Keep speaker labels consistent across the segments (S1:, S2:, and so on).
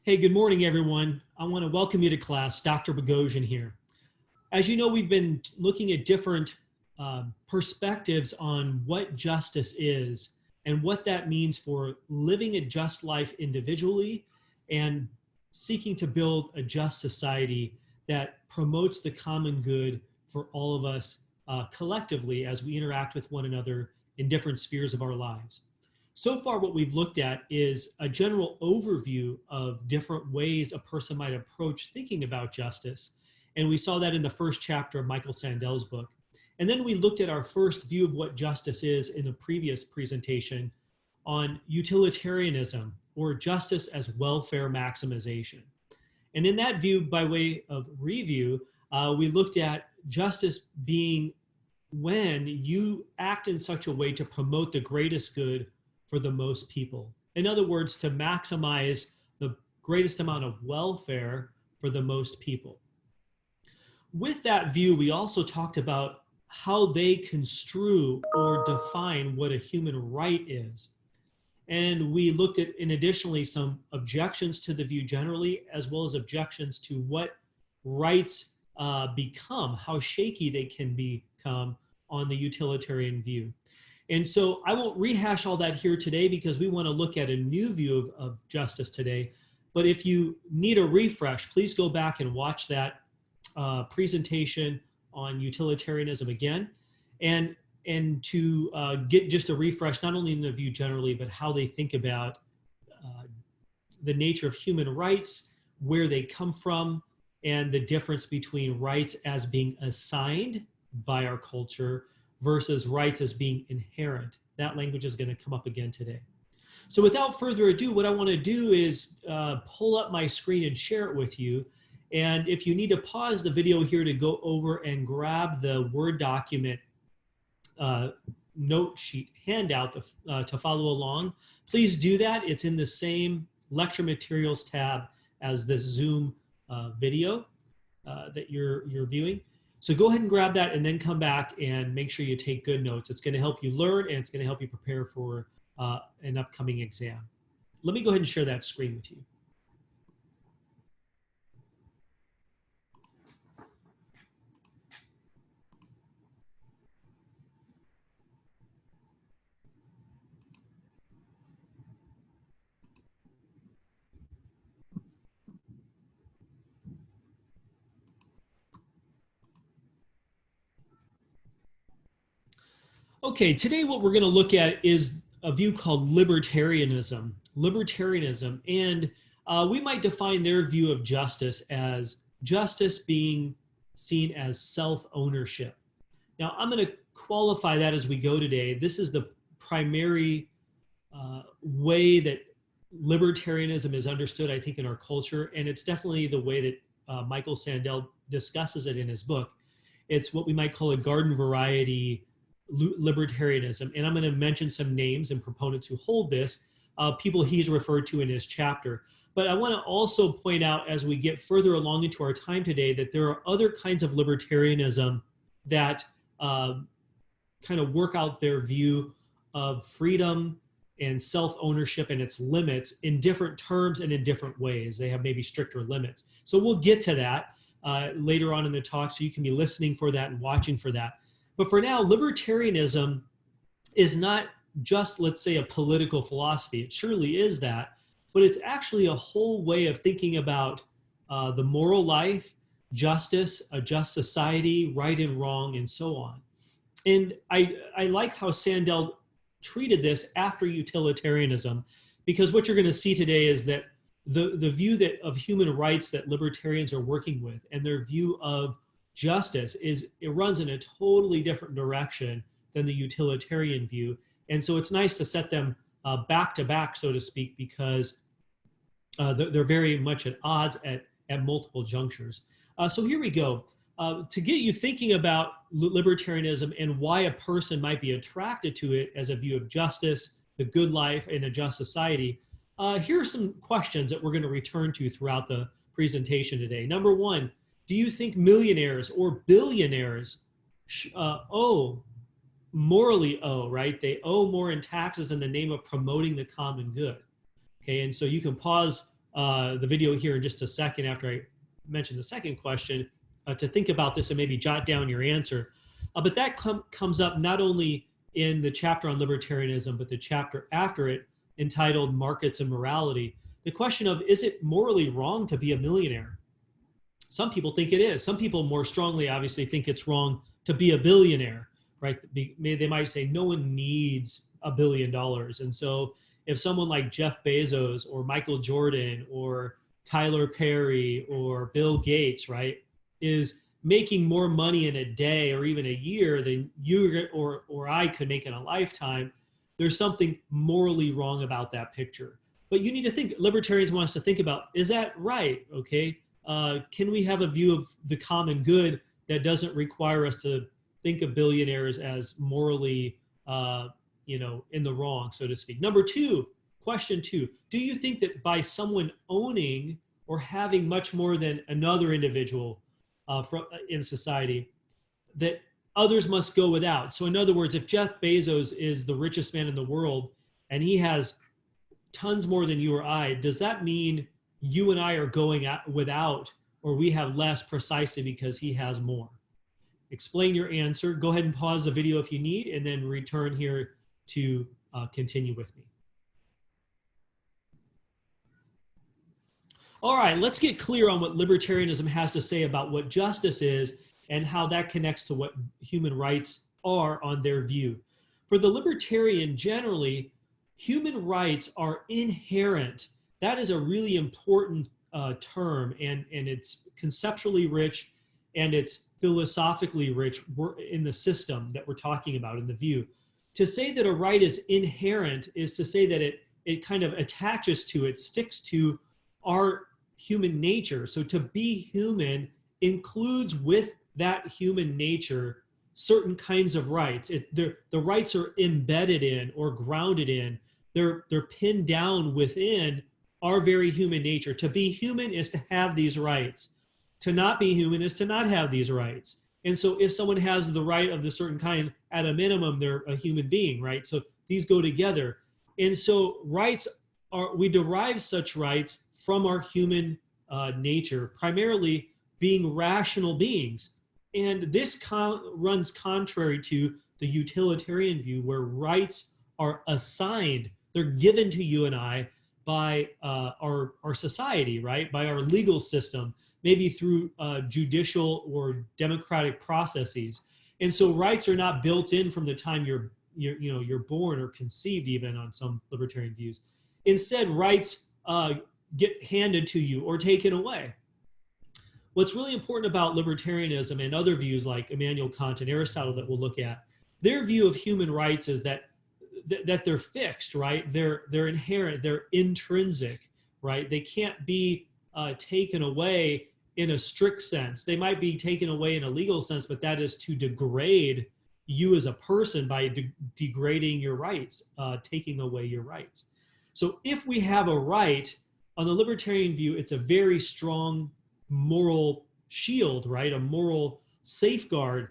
S1: Hey, good morning, everyone. I want to welcome you to class. Dr. Bogosian here. As you know, we've been looking at different perspectives on what justice is and what that means for living a just life individually and seeking to build a just society that promotes the common good for all of us collectively as we interact with one another in different spheres of our lives. So far, what we've looked at is a general overview of different ways a person might approach thinking about justice. And we saw that in the first chapter of Michael Sandel's book. And then we looked at our first view of what justice is in a previous presentation on utilitarianism, or justice as welfare maximization. And in that view, by way of review, we looked at justice being when you act in such a way to promote the greatest good for the most people. In other words, to maximize the greatest amount of welfare for the most people. With that view, we also talked about how they construe or define what a human right is. And we looked at, in additionally, some objections to the view generally, as well as objections to what rights become, how shaky they can become on the utilitarian view. And so I won't rehash all that here today because we want to look at a new view of justice today. But if you need a refresh, please go back and watch that presentation on utilitarianism again. And to get just a refresh, not only in the view generally, but how they think about the nature of human rights, where they come from, and the difference between rights as being assigned by our culture versus rights as being inherent. That language is going to come up again today. So without further ado, what I want to do is pull up my screen and share it with you. And if you need to pause the video here to go over and grab the Word document note sheet handout to follow along, please do that. It's in the same lecture materials tab as this Zoom video that you're viewing. So go ahead and grab that and then come back and make sure you take good notes. It's going to help you learn and it's going to help you prepare for an upcoming exam. Let me go ahead and share that screen with you. Okay, today what we're going to look at is a view called libertarianism. And we might define their view of justice as justice being seen as self-ownership. Now, I'm going to qualify that as we go today. This is the primary way that libertarianism is understood, I think, in our culture, and it's definitely the way that Michael Sandel discusses it in his book. It's what we might call a garden variety libertarianism. And I'm going to mention some names and proponents who hold this, people he's referred to in his chapter. But I want to also point out as we get further along into our time today that there are other kinds of libertarianism that kind of work out their view of freedom and self-ownership and its limits in different terms and in different ways. They have maybe stricter limits. So we'll get to that later on in the talk, so you can be listening for that and watching for that. But for now, libertarianism is not just, let's say, a political philosophy. It surely is that, but it's actually a whole way of thinking about the moral life, justice, a just society, right and wrong, and so on. And I like how Sandel treated this after utilitarianism, because what you're going to see today is that the view of human rights that libertarians are working with and their view of justice it runs in a totally different direction than the utilitarian view. And so it's nice to set them back to back, so to speak, because they're very much at odds at multiple junctures. So here we go. To get you thinking about libertarianism and why a person might be attracted to it as a view of justice, the good life, and a just society, here are some questions that we're going to return to throughout the presentation today. Number one, do you think millionaires or billionaires morally owe, right? They owe more in taxes in the name of promoting the common good. Okay, and so you can pause the video here in just a second after I mention the second question to think about this and maybe jot down your answer. But that comes up not only in the chapter on libertarianism, but the chapter after it entitled Markets and Morality. The question of, is it morally wrong to be a millionaire? Some people think it is. Some people more strongly obviously think it's wrong to be a billionaire, right? They might say no one needs $1 billion. And so if someone like Jeff Bezos or Michael Jordan or Tyler Perry or Bill Gates, right, is making more money in a day or even a year than you or I could make in a lifetime, there's something morally wrong about that picture. But you need to think, libertarians want us to think about, is that right? Okay. Can we have a view of the common good that doesn't require us to think of billionaires as morally, in the wrong, so to speak? Number two, question two, do you think that by someone owning or having much more than another individual in society, that others must go without? So in other words, if Jeff Bezos is the richest man in the world and he has tons more than you or I, does that mean you and I are going without, or we have less precisely because he has more? Explain your answer. Go ahead and pause the video if you need, and then return here to continue with me. All right, let's get clear on what libertarianism has to say about what justice is and how that connects to what human rights are on their view. For the libertarian, generally, human rights are inherent. That is a really important term, and it's conceptually rich and it's philosophically rich in the system that we're talking about, in the view. To say that a right is inherent is to say that it kind of attaches to, it sticks to our human nature. So to be human includes with that human nature certain kinds of rights. The rights are embedded in or grounded in. They're pinned down within our very human nature. To be human is to have these rights. To not be human is to not have these rights. And so if someone has the right of the certain kind, at a minimum, they're a human being, right? So these go together. And so rights we derive such rights from our human nature, primarily being rational beings. And this runs contrary to the utilitarian view, where rights are assigned. They're given to you and I by our society, right? By our legal system, maybe through judicial or democratic processes. And so rights are not built in from the time you're born or conceived, even on some libertarian views. Instead, rights get handed to you or taken away. What's really important about libertarianism and other views like Immanuel Kant and Aristotle that we'll look at, their view of human rights is that they're fixed, right? They're inherent, they're intrinsic, right? They can't be taken away in a strict sense. They might be taken away in a legal sense, but that is to degrade you as a person by degrading your rights, taking away your rights. So if we have a right, on the libertarian view, it's a very strong moral shield, right? A moral safeguard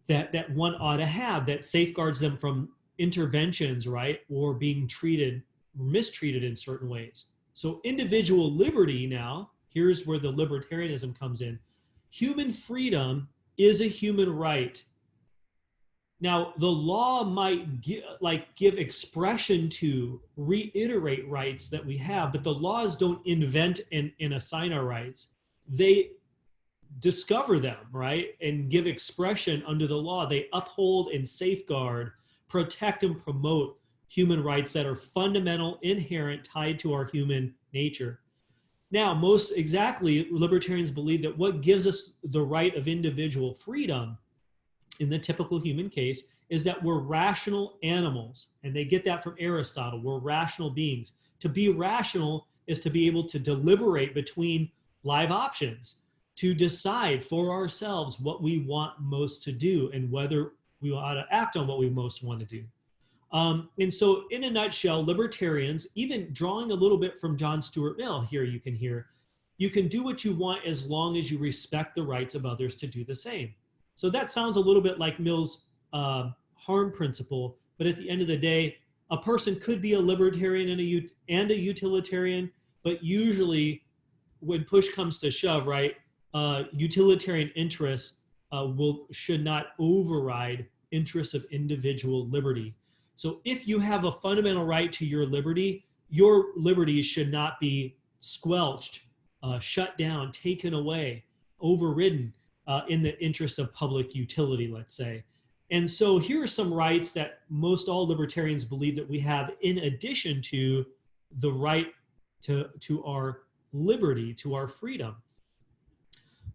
S1: that one ought to have, that safeguards them from interventions, right? Or being treated, mistreated in certain ways. So individual liberty now, here's where the libertarianism comes in. Human freedom is a human right. Now, the law might give expression to, reiterate rights that we have, but the laws don't invent and assign our rights. They discover them, right? And give expression under the law. They uphold and safeguard, protect and promote human rights that are fundamental, inherent, tied to our human nature. Now, most exactly, libertarians believe that what gives us the right of individual freedom in the typical human case is that we're rational animals. And they get that from Aristotle. We're rational beings. To be rational is to be able to deliberate between live options, to decide for ourselves what we want most to do and whether we ought to act on what we most want to do. And so in a nutshell, libertarians, even drawing a little bit from John Stuart Mill here, you can do what you want as long as you respect the rights of others to do the same. So that sounds a little bit like Mill's harm principle, but at the end of the day, a person could be a libertarian and a utilitarian, but usually when push comes to shove, right, utilitarian interests should not override interests of individual liberty. So if you have a fundamental right to your liberty should not be squelched, shut down, taken away, overridden in the interest of public utility, let's say. And so here are some rights that most all libertarians believe that we have in addition to the right to our liberty, to our freedom.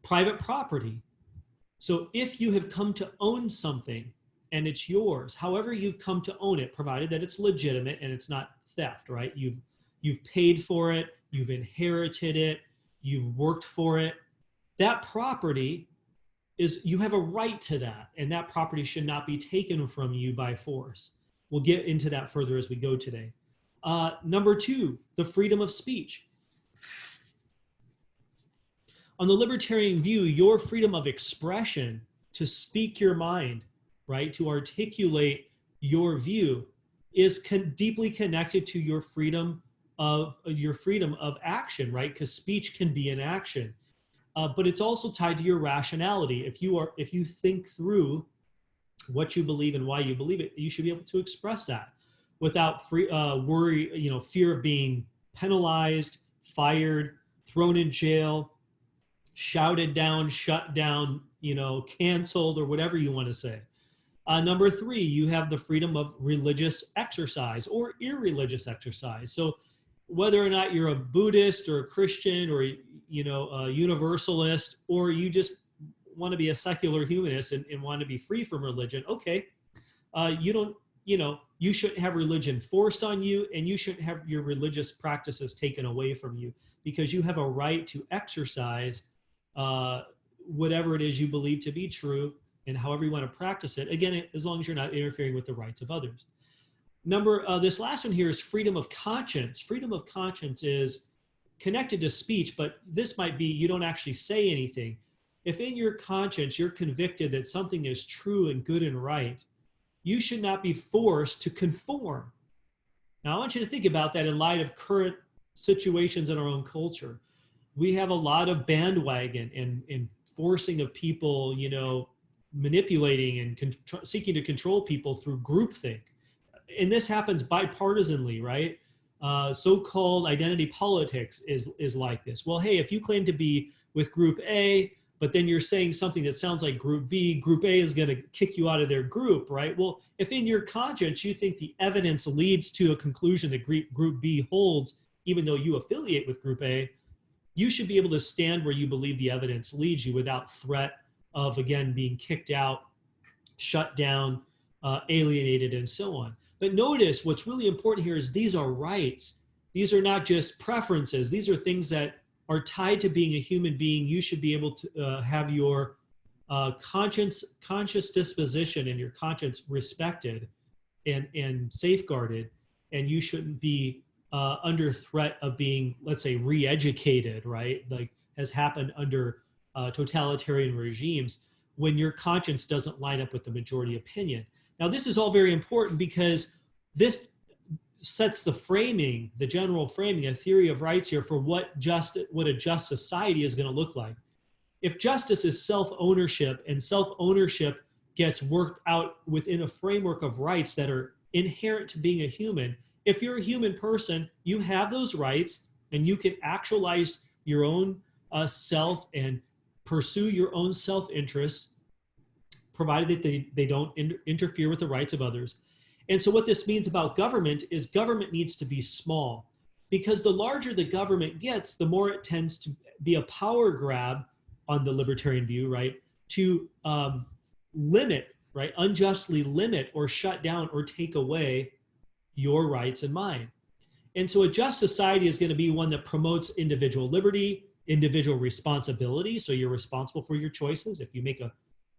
S1: Private property. So if you have come to own something and it's yours, however you've come to own it, provided that it's legitimate and it's not theft, right? You've paid for it, you've inherited it, you've worked for it. That property you have a right to that, and that property should not be taken from you by force. We'll get into that further as we go today. Number 2, the freedom of speech. On the libertarian view, your freedom of expression to speak your mind, right, to articulate your view is deeply connected to your freedom of action, right? Because speech can be an action. But it's also tied to your rationality. If you think through what you believe and why you believe it, you should be able to express that without worry, fear of being penalized, fired, thrown in jail, shouted down, shut down, canceled, or whatever you want to say. Number 3, you have the freedom of religious exercise or irreligious exercise. So whether or not you're a Buddhist or a Christian or a universalist, or you just want to be a secular humanist and want to be free from religion, okay, you shouldn't have religion forced on you, and you shouldn't have your religious practices taken away from you, because you have a right to exercise whatever it is you believe to be true and however you want to practice it, again, as long as you're not interfering with the rights of others. This last one here is freedom of conscience. Freedom of conscience is connected to speech, but this might be you don't actually say anything. If in your conscience you're convicted that something is true and good and right, you should not be forced to conform. Now, I want you to think about that in light of current situations in our own culture. We have a lot of bandwagon and forcing of people, manipulating and seeking to control people through groupthink. And this happens bipartisanly, right? So-called identity politics is like this. Well, hey, if you claim to be with group A, but then you're saying something that sounds like group B, group A is going to kick you out of their group, right? Well, if in your conscience you think the evidence leads to a conclusion that group B holds, even though you affiliate with group A, you should be able to stand where you believe the evidence leads you without threat of, again, being kicked out, shut down, alienated, and so on. But notice what's really important here is these are rights. These are not just preferences. These are things that are tied to being a human being. You should be able to have your conscious disposition and your conscience respected and safeguarded, and you shouldn't be under threat of being, let's say, re-educated, right? Like has happened under totalitarian regimes when your conscience doesn't line up with the majority opinion. Now, this is all very important because this sets the framing, the general framing, a theory of rights here for what a just society is going to look like. If justice is self-ownership and self-ownership gets worked out within a framework of rights that are inherent to being a human, if you're a human person, you have those rights and you can actualize your own self and pursue your own self-interest, provided that they don't interfere with the rights of others. And so what this means about government is government needs to be small, because the larger the government gets, the more it tends to be a power grab on the libertarian view, right? To limit, right? Unjustly limit or shut down or take away your rights and mine. And so a just society is going to be one that promotes individual liberty, individual responsibility. So you're responsible for your choices. If you make an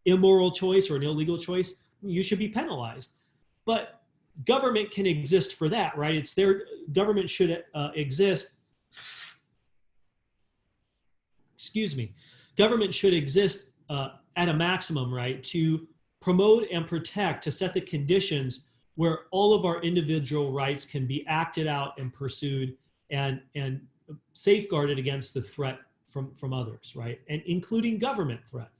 S1: immoral choice or an illegal choice, you should be penalized. But government can exist for that, right? It's their government should exist. Excuse me. Government should exist at a maximum, right? To promote and protect, to set the conditions where all of our individual rights can be acted out and pursued and safeguarded against the threat from others, right? And including government threat.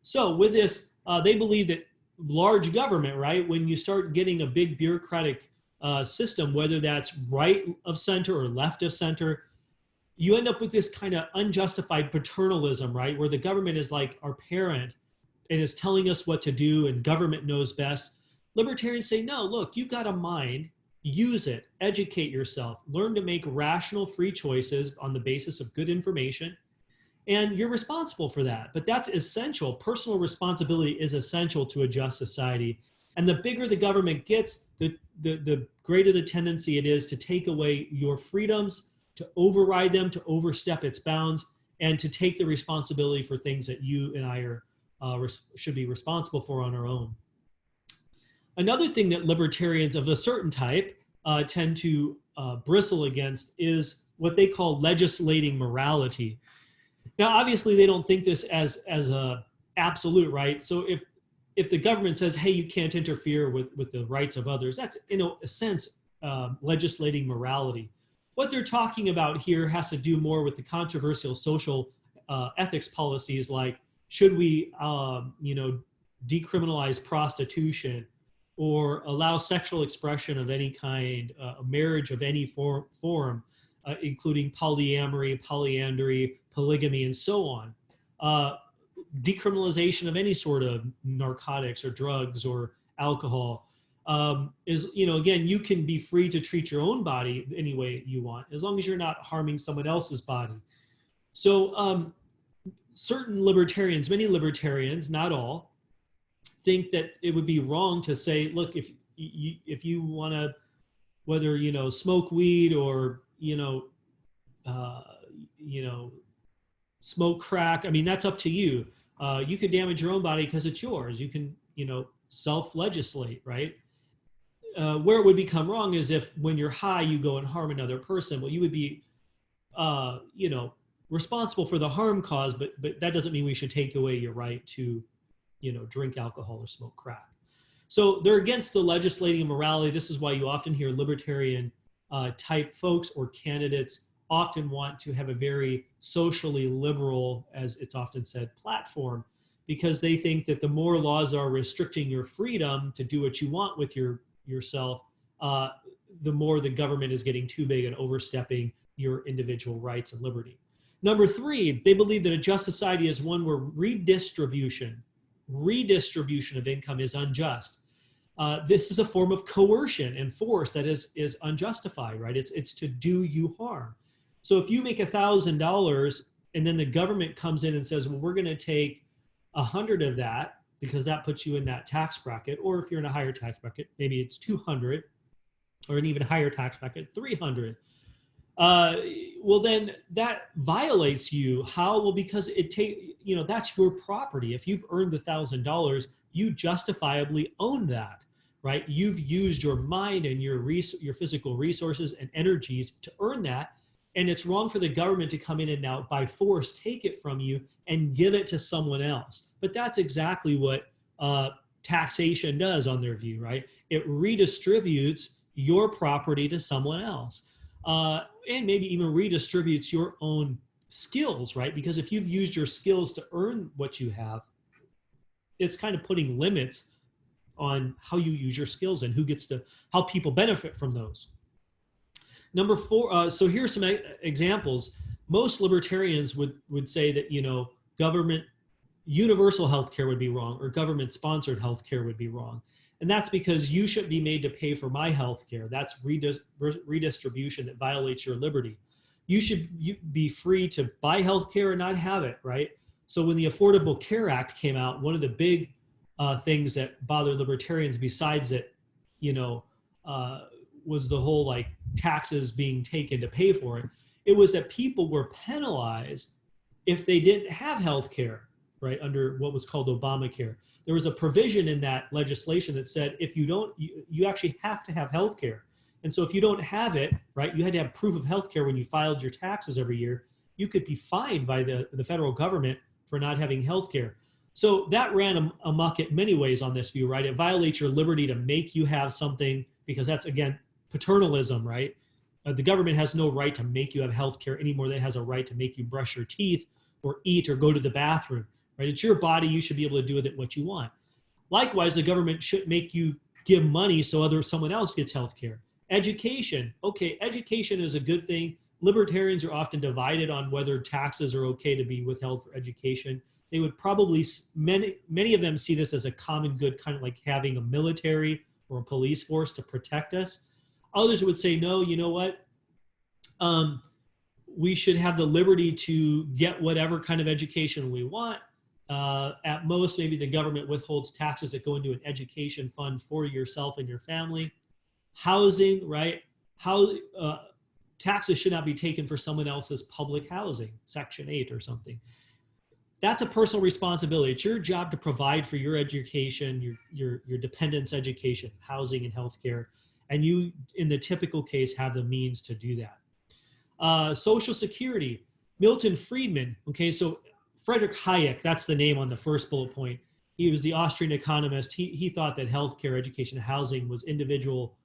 S1: So with this, they believe that large government, right, when you start getting a big bureaucratic system, whether that's right of center or left of center, you end up with this kind of unjustified paternalism, right, where the government is like our parent and is telling us what to do and government knows best. Libertarians say, no, look, you've got a mind, use it, educate yourself, learn to make rational, free choices on the basis of good information, and you're responsible for that. But that's essential. Personal responsibility is essential to a just society. And the bigger the government gets, the greater the tendency it is to take away your freedoms, to override them, to overstep its bounds, and to take the responsibility for things that you and I are should be responsible for on our own. Another thing that libertarians of a certain type tend to bristle against is what they call legislating morality. Now, obviously, they don't think this as a absolute, right? So if the government says, hey, you can't interfere with the rights of others, that's, in a sense, legislating morality. What they're talking about here has to do more with the controversial social ethics policies, like should we, decriminalize prostitution or allow sexual expression of any kind, marriage of any form, including polyamory, polyandry, polygamy, and so on. Decriminalization of any sort of narcotics or drugs or alcohol is, again, you can be free to treat your own body any way you want, as long as you're not harming someone else's body. So certain libertarians, many libertarians, not all, think that it would be wrong to say, look, if you want to, whether, smoke weed or, smoke crack, I mean, that's up to you. You could damage your own body because it's yours. You can, self-legislate, right? Where it would become wrong is if when you're high, you go and harm another person. Well, you would be, responsible for the harm caused, but that doesn't mean we should take away your right to, drink alcohol or smoke crack. So they're against the legislating morality. This is why you often hear libertarian type folks or candidates often want to have a very socially liberal, as it's often said, platform, because they think that the more laws are restricting your freedom to do what you want with yourself, the more the government is getting too big and overstepping your individual rights and liberty. Number three, they believe that a just society is one where redistribution of income is unjust. This is a form of coercion and force that is unjustified, right? It's to do you harm. So if you make $1,000 and then the government comes in and says, well, we're going to take 100 of that because that puts you in that tax bracket, or if you're in a higher tax bracket, maybe it's 200, or an even higher tax bracket, 300. Well, then that violates you. How? Well, because that's your property. If you've earned the $1,000, you justifiably own that, right? You've used your mind and your physical resources and energies to earn that. And it's wrong for the government to come in and now by force take it from you and give it to someone else. But that's exactly what taxation does on their view, right? It redistributes your property to someone else. And maybe even redistributes your own skills, right? Because if you've used your skills to earn what you have, it's kind of putting limits on how you use your skills and how people benefit from those. Number four, so here's some examples. Most libertarians would say that, government, universal healthcare would be wrong, or government-sponsored healthcare would be wrong. And that's because you shouldn't be made to pay for my healthcare. That's redistribution that violates your liberty. You should be free to buy healthcare or not have it, right? So when the Affordable Care Act came out, one of the big things that bothered libertarians, besides that, was the whole taxes being taken to pay for it. It was that people were penalized if they didn't have health care, right, under what was called Obamacare. There was a provision in that legislation that said if you don't, you actually have to have health care. And so if you don't have it, right, you had to have proof of health care when you filed your taxes every year. You could be fined by the federal government for not having health care. So that ran amok in many ways on this view, right? It violates your liberty to make you have something, because that's, again, paternalism, right? The government has no right to make you have health care any more than it has a right to make you brush your teeth or eat or go to the bathroom, right? It's your body. You should be able to do with it what you want. Likewise, the government should make you give money so someone else gets health care. Education. Okay, education is a good thing. Libertarians are often divided on whether taxes are okay to be withheld for education. They would probably, many of them see this as a common good, kind of like having a military or a police force to protect us. Others would say, no, you know what? We should have the liberty to get whatever kind of education we want. At most, maybe the government withholds taxes that go into an education fund for yourself and your family. Housing, right? Taxes should not be taken for someone else's public housing, Section 8 or something. That's a personal responsibility. It's your job to provide for your education, your dependents' education, housing, and healthcare. And you, in the typical case, have the means to do that. Social Security. Milton Friedman, okay, so Friedrich Hayek, that's the name on the first bullet point. He was the Austrian economist. He thought that healthcare, education, and housing was individual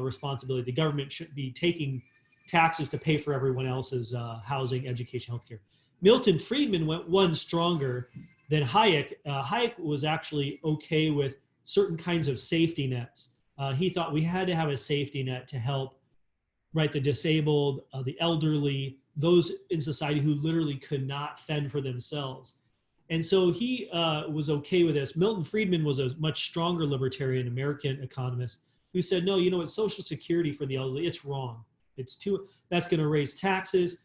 S1: responsibility. The government should be taking taxes to pay for everyone else's housing, education, healthcare. Milton Friedman went one stronger than Hayek. Hayek was actually okay with certain kinds of safety nets. He thought we had to have a safety net to help, right, the disabled, the elderly, those in society who literally could not fend for themselves. And so he was okay with this. Milton Friedman was a much stronger libertarian American economist who said, no, you know what, Social Security for the elderly, it's wrong. That's going to raise taxes.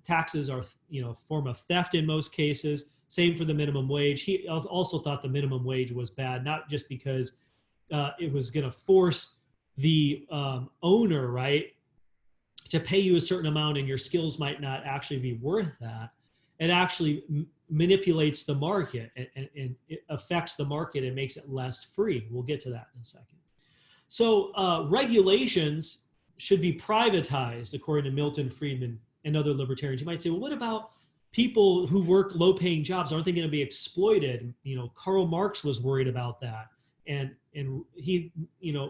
S1: Taxes are, a form of theft in most cases. Same for the minimum wage. He also thought the minimum wage was bad, not just because it was going to force the owner, right, to pay you a certain amount and your skills might not actually be worth that. It actually manipulates the market and it affects the market and makes it less free. We'll get to that in a second. So regulations should be privatized, according to Milton Friedman and other libertarians. You might say, well, what about people who work low-paying jobs? Aren't they going to be exploited? Karl Marx was worried about that. And he,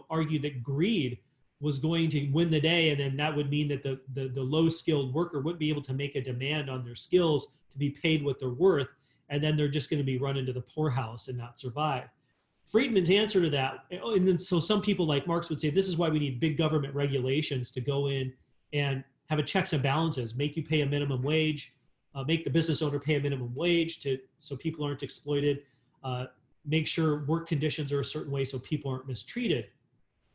S1: argued that greed was going to win the day, and then that would mean that the low-skilled worker wouldn't be able to make a demand on their skills to be paid what they're worth, and then they're just going to be run into the poorhouse and not survive. Friedman's answer to that, and then so some people like Marx would say, this is why we need big government regulations to go in and have a checks and balances, make you pay a minimum wage, make the business owner pay a minimum wage so people aren't exploited, make sure work conditions are a certain way so people aren't mistreated.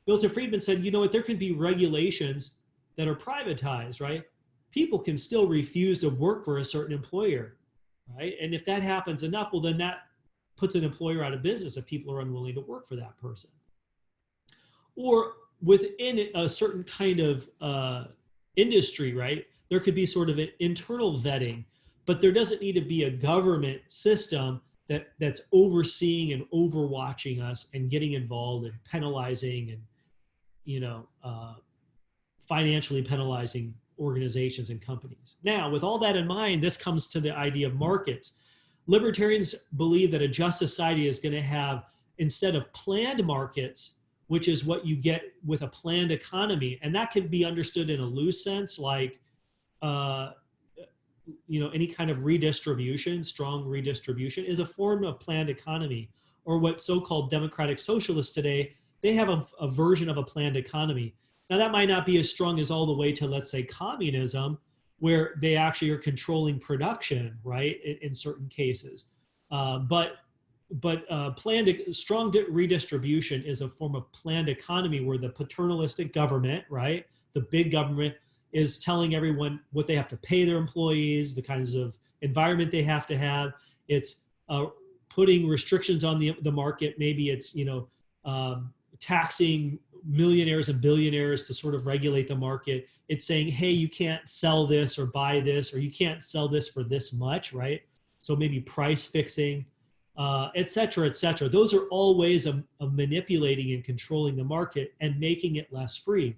S1: Milton Friedman said, you know what, there can be regulations that are privatized, right? People can still refuse to work for a certain employer, right? And if that happens enough, well, then that puts an employer out of business if people are unwilling to work for that person. Or within a certain kind of industry, right, there could be sort of an internal vetting, but there doesn't need to be a government system that's overseeing and overwatching us and getting involved and penalizing and, financially penalizing organizations and companies. Now, with all that in mind, this comes to the idea of markets. Libertarians believe that a just society is going to have, instead of planned markets, which is what you get with a planned economy, and that can be understood in a loose sense, like any kind of redistribution, strong redistribution, is a form of planned economy. Or what so-called democratic socialists today, they have a version of a planned economy. Now that might not be as strong as all the way to, let's say, communism, where they actually are controlling production, right, in certain cases. But strong redistribution is a form of planned economy where the paternalistic government, right, the big government, is telling everyone what they have to pay their employees, the kinds of environment they have to have. It's putting restrictions on the market. Maybe it's taxing millionaires and billionaires to sort of regulate the market. It's saying, hey, you can't sell this or buy this, or you can't sell this for this much, right? So maybe price fixing, et cetera, et cetera. Those are all ways of manipulating and controlling the market and making it less free.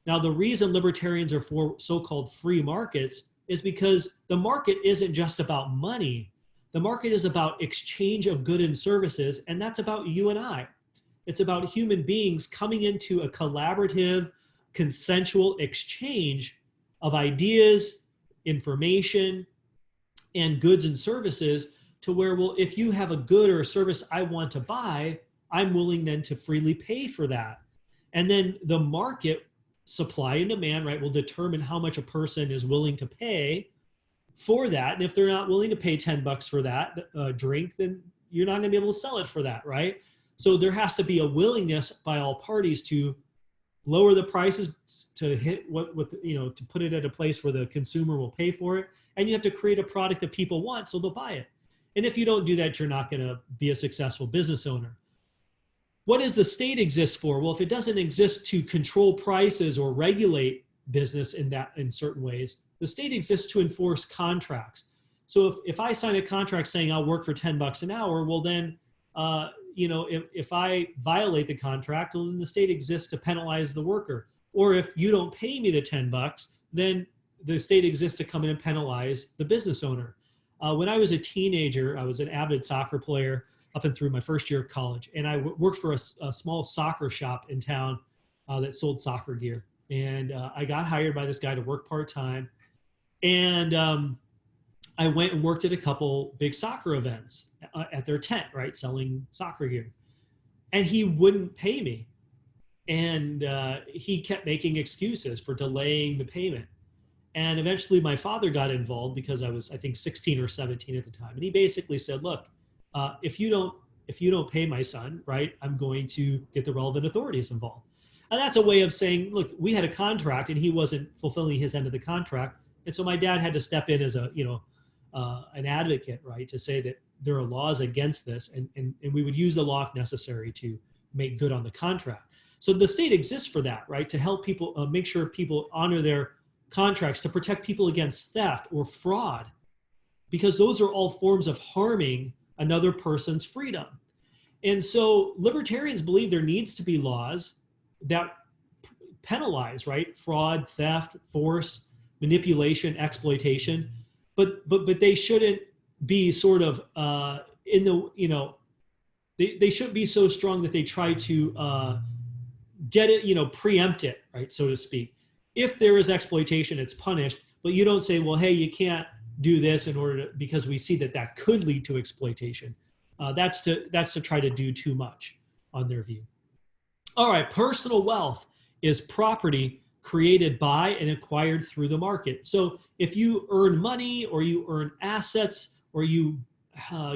S1: Now, the reason libertarians are for so-called free markets is because the market isn't just about money. The market is about exchange of goods and services, and that's about you and I. It's about human beings coming into a collaborative, consensual exchange of ideas, information, and goods and services, to where, well, if you have a good or a service I want to buy, I'm willing then to freely pay for that. And then the market, supply and demand, right, will determine how much a person is willing to pay for that. And if they're not willing to pay $10 for that drink, then you're not going to be able to sell it for that, right? So there has to be a willingness by all parties to lower the prices, to hit to put it at a place where the consumer will pay for it. And you have to create a product that people want, so they'll buy it. And if you don't do that, you're not going to be a successful business owner. What does the state exist for? Well, if it doesn't exist to control prices or regulate business in certain ways, the state exists to enforce contracts. So if I sign a contract saying I'll work for $10 an hour, well then, if I violate the contract, well, then the state exists to penalize the worker. Or if you don't pay me the $10, then the state exists to come in and penalize the business owner. When I was a teenager, I was an avid soccer player up and through my first year of college. And I worked for a small soccer shop in town that sold soccer gear. And I got hired by this guy to work part-time. And I went and worked at a couple big soccer events at their tent, right, selling soccer gear. And he wouldn't pay me. And he kept making excuses for delaying the payment. And eventually my father got involved because I was, I think, 16 or 17 at the time. And he basically said, look, if you don't pay my son, right, I'm going to get the relevant authorities involved. And that's a way of saying, look, we had a contract and he wasn't fulfilling his end of the contract. And so my dad had to step in as an advocate, right, to say that there are laws against this, and we would use the law if necessary to make good on the contract. So the state exists for that, right, to help people, make sure people honor their contracts, to protect people against theft or fraud, because those are all forms of harming another person's freedom. And so libertarians believe there needs to be laws that penalize, right, fraud, theft, force, manipulation, exploitation, but they shouldn't be sort of they shouldn't be so strong that they try to get it, preempt it, right, so to speak. If there is exploitation, it's punished, but you don't say, well, hey, you can't do this in order to, because we see that could lead to exploitation. That's to try to do too much on their view. All right, personal wealth is property created by and acquired through the market. So if you earn money or you earn assets or you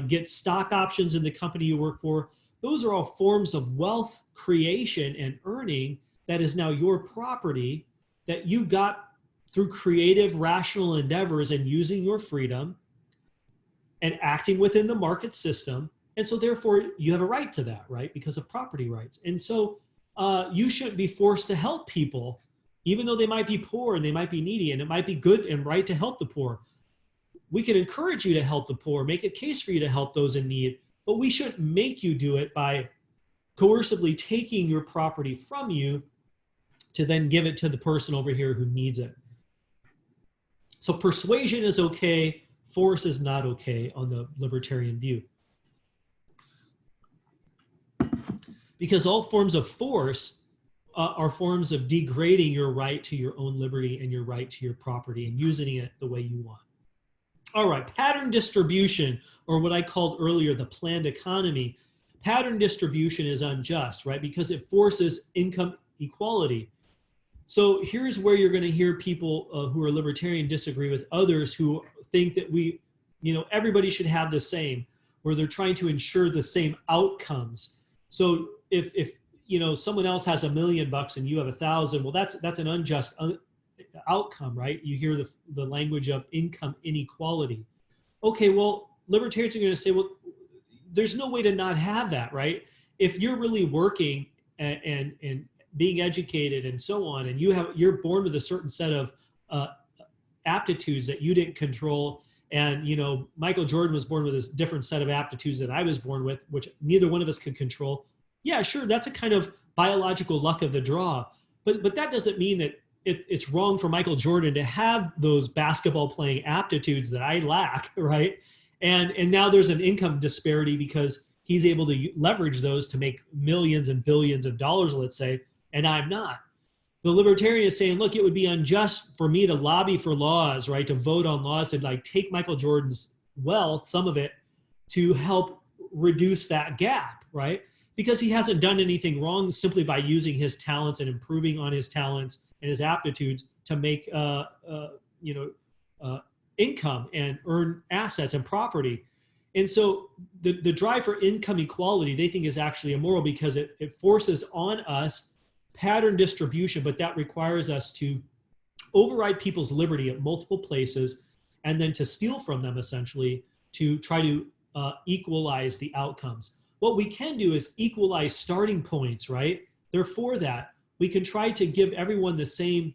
S1: get stock options in the company you work for, those are all forms of wealth creation and earning that is now your property that you got through creative, rational endeavors and using your freedom and acting within the market system. And so therefore you have a right to that, right? Because of property rights. And so you shouldn't be forced to help people, even though they might be poor and they might be needy, and it might be good and right to help the poor. We can encourage you to help the poor, make a case for you to help those in need, but we shouldn't make you do it by coercively taking your property from you to then give it to the person over here who needs it. So persuasion is okay, force is not okay on the libertarian view. Because all forms of force are forms of degrading your right to your own liberty and your right to your property and using it the way you want. All right, pattern distribution, or what I called earlier the planned economy. Pattern distribution is unjust, right? Because it forces income equality. So here's where you're going to hear people who are libertarian disagree with others who think that everybody should have the same, where they're trying to ensure the same outcomes. So if someone else has $1 million and you have 1,000, well, that's an unjust outcome, right? You hear the language of income inequality. Okay, well, libertarians are going to say, well, there's no way to not have that, right? If you're really working and being educated and so on, and you're born with a certain set of aptitudes that you didn't control, and Michael Jordan was born with a different set of aptitudes that I was born with, which neither one of us could control. Yeah, sure, that's a kind of biological luck of the draw, but that doesn't mean that it's wrong for Michael Jordan to have those basketball playing aptitudes that I lack, right? And now there's an income disparity because he's able to leverage those to make millions and billions of dollars, let's say, and I'm not. The libertarian is saying, look, it would be unjust for me to lobby for laws, right? To vote on laws to like take Michael Jordan's wealth, some of it, to help reduce that gap, right? Because he hasn't done anything wrong simply by using his talents and improving on his talents and his aptitudes to make, income and earn assets and property. And so the drive for income equality, they think, is actually immoral because it forces on us pattern distribution, but that requires us to override people's liberty at multiple places and then to steal from them, essentially, to try to equalize the outcomes. What we can do is equalize starting points, right? They're for that. We can try to give everyone the same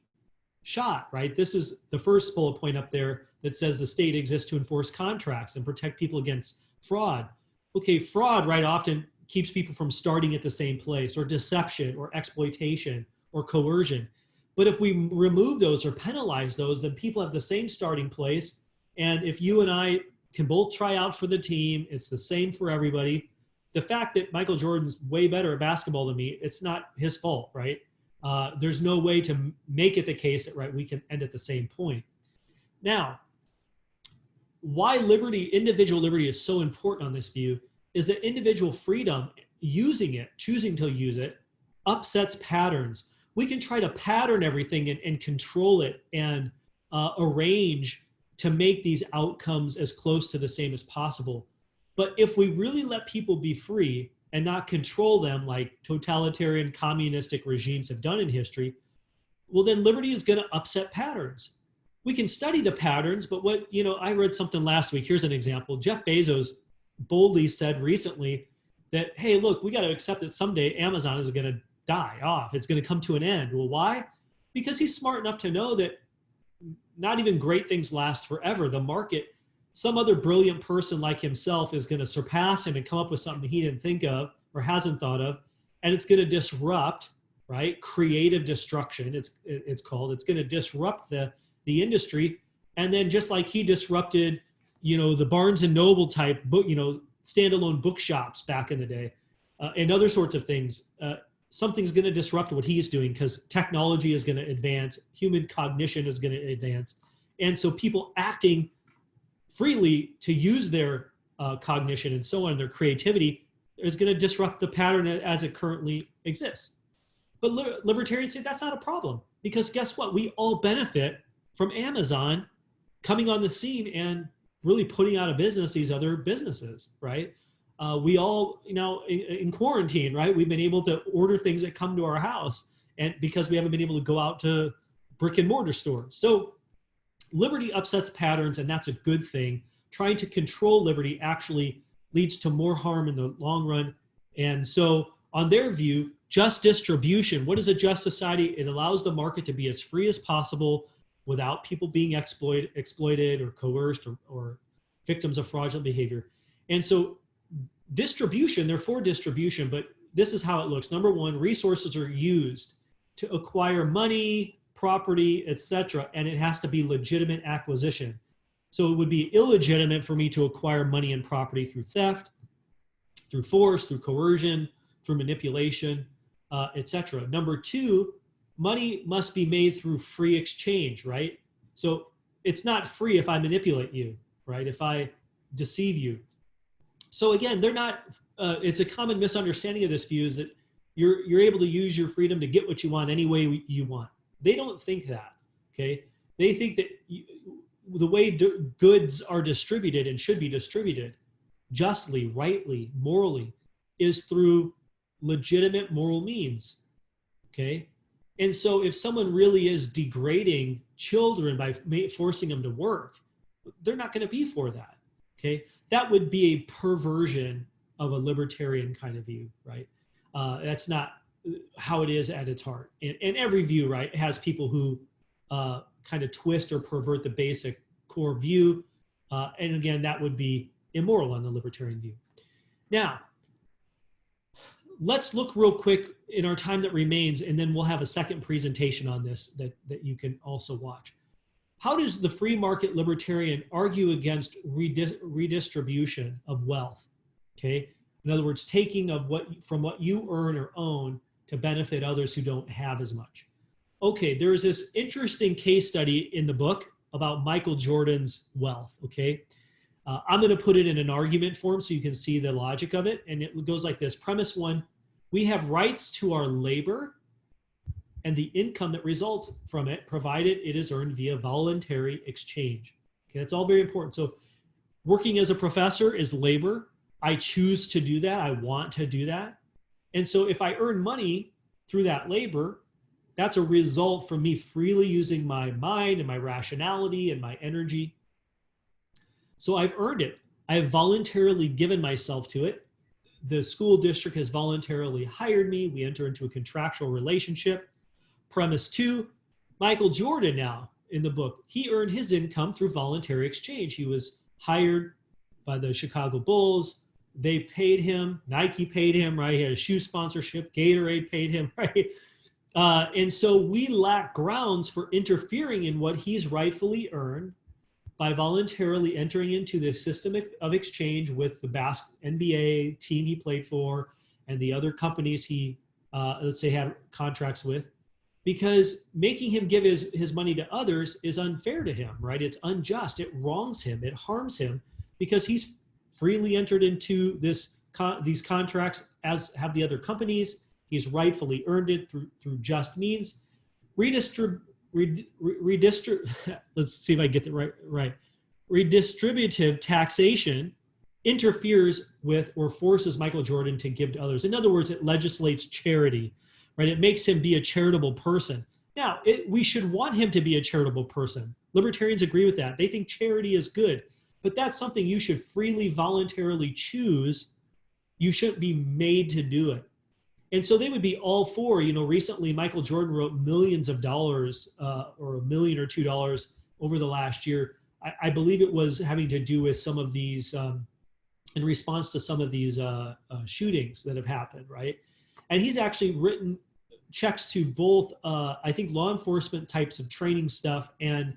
S1: shot, right? This is the first bullet point up there that says the state exists to enforce contracts and protect people against fraud. Okay, fraud, right, often keeps people from starting at the same place, or deception or exploitation or coercion. But if we remove those or penalize those, then people have the same starting place. And if you and I can both try out for the team, it's the same for everybody. The fact that Michael Jordan's way better at basketball than me, it's not his fault, right? There's no way to make it the case that, right, we can end at the same point. Now, why liberty, individual liberty, is so important on this view is that individual freedom, using it, choosing to use it, upsets patterns. We can try to pattern everything and control it and arrange to make these outcomes as close to the same as possible. But if we really let people be free and not control them like totalitarian communistic regimes have done in history, well, then liberty is going to upset patterns. We can study the patterns, but I read something last week. Here's an example. Jeff Bezos boldly said recently that, hey, look, we got to accept that someday Amazon is going to die off. It's going to come to an end. Well, why? Because he's smart enough to know that not even great things last forever. The market, some other brilliant person like himself is going to surpass him and come up with something he didn't think of or hasn't thought of, and it's going to disrupt, right? Creative destruction, it's called. It's going to disrupt the industry. And then just like he disrupted, the Barnes and Noble type book, standalone bookshops back in the day, and other sorts of things, something's going to disrupt what he's doing because technology is going to advance, human cognition is going to advance. And so people acting freely to use their cognition and so on, their creativity, is going to disrupt the pattern as it currently exists. But libertarians say that's not a problem because guess what? We all benefit from Amazon coming on the scene and really putting out of business these other businesses, right? We all, in quarantine, right? We've been able to order things that come to our house, and because we haven't been able to go out to brick and mortar stores. So liberty upsets patterns, and that's a good thing. Trying to control liberty actually leads to more harm in the long run. And so on their view, just distribution, what is a just society? It allows the market to be as free as possible without people being exploited or coerced or victims of fraudulent behavior. And so distribution, they're for distribution, but this is how it looks. Number one, resources are used to acquire money, property, etc., and it has to be legitimate acquisition. So it would be illegitimate for me to acquire money and property through theft, through force, through coercion, through manipulation, etc. Number two, money must be made through free exchange, right? So it's not free if I manipulate you, right? If I deceive you. So again, they're not, it's a common misunderstanding of this view is that you're able to use your freedom to get what you want any way you want. They don't think that, okay? They think that the way goods are distributed and should be distributed justly, rightly, morally, is through legitimate moral means, okay? And so if someone really is degrading children by forcing them to work, they're not going to be for that, okay? That would be a perversion of a libertarian kind of view, right? That's not how it is at its heart. And every view, right, has people who kind of twist or pervert the basic core view. And again, that would be immoral on the libertarian view. Now, let's look real quick in our time that remains, and then we'll have a second presentation on this that you can also watch. How does the free market libertarian argue against redistribution of wealth? Okay, in other words, taking of from what you earn or own to benefit others who don't have as much. Okay, there's this interesting case study in the book about Michael Jordan's wealth, okay? I'm going to put it in an argument form so you can see the logic of it. And it goes like this. Premise one, we have rights to our labor and the income that results from it, provided it is earned via voluntary exchange. Okay, that's all very important. So working as a professor is labor. I choose to do that. I want to do that. And so if I earn money through that labor, that's a result from me freely using my mind and my rationality and my energy. So I've earned it. I have voluntarily given myself to it. The school district has voluntarily hired me. We enter into a contractual relationship. Premise two, Michael Jordan now in the book, he earned his income through voluntary exchange. He was hired by the Chicago Bulls. They paid him. Nike paid him, right? He had a shoe sponsorship. Gatorade paid him, right? And so we lack grounds for interfering in what he's rightfully earned by voluntarily entering into the system of exchange with the NBA team he played for and the other companies he, let's say, had contracts with, because making him give his money to others is unfair to him, right? It's unjust. It wrongs him. It harms him because he's freely entered into these contracts, as have the other companies. He's rightfully earned it through just means. Let's see if I get it right. Redistributive taxation interferes with or forces Michael Jordan to give to others. In other words, it legislates charity, right? It makes him be a charitable person. Now, we should want him to be a charitable person. Libertarians agree with that. They think charity is good, but that's something you should freely, voluntarily choose. You shouldn't be made to do it. And so they would be all for, recently Michael Jordan wrote millions of dollars or $1 million or $2 million over the last year. I believe it was having to do with some of these, in response to some of these shootings that have happened, right? And he's actually written checks to both, I think, law enforcement types of training stuff and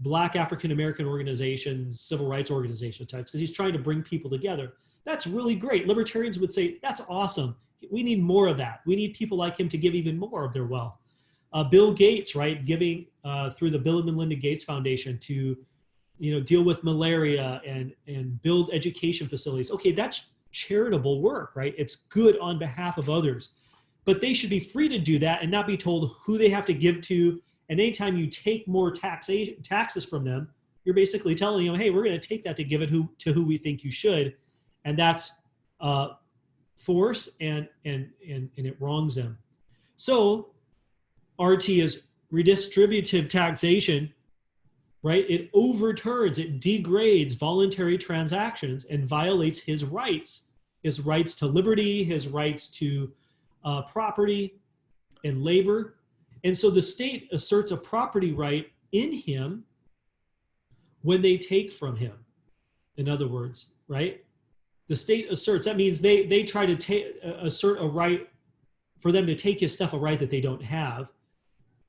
S1: Black African-American organizations, civil rights organization types, because he's trying to bring people together. That's really great. Libertarians would say, that's awesome. We need more of that. We need people like him to give even more of their wealth. Bill Gates, right, giving through the Bill and Melinda Gates Foundation to, deal with malaria and build education facilities. Okay, that's charitable work, right? It's good on behalf of others. But they should be free to do that and not be told who they have to give to. And anytime you take more taxes from them, you're basically telling them, hey, we're going to take that to give it to who we think you should. And that's force and it wrongs them. So RT is redistributive taxation, right? It overturns, it degrades voluntary transactions and violates his rights to liberty, his rights to property and labor. And so the state asserts a property right in him when they take from him. In other words, right? The state asserts, that means they try to assert a right for them to take his stuff, a right that they don't have,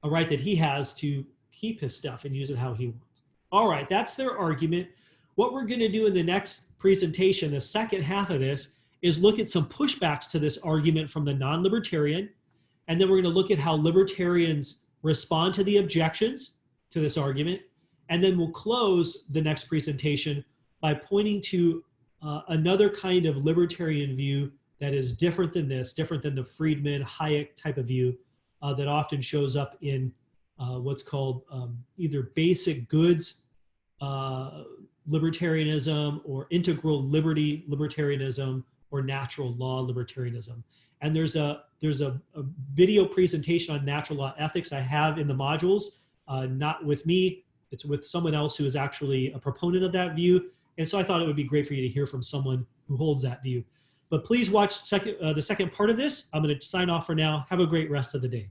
S1: a right that he has to keep his stuff and use it how he wants. All right, that's their argument. What we're going to do in the next presentation, the second half of this, is look at some pushbacks to this argument from the non-libertarian, and then we're going to look at how libertarians respond to the objections to this argument, and then we'll close the next presentation by pointing to another kind of libertarian view that is different than this, different than the Friedman, Hayek type of view that often shows up in what's called either basic goods libertarianism or integral liberty libertarianism or natural law libertarianism. And there's a video presentation on natural law ethics I have in the modules, not with me, it's with someone else who is actually a proponent of that view. And so I thought it would be great for you to hear from someone who holds that view. But please watch the second part of this. I'm going to sign off for now. Have a great rest of the day.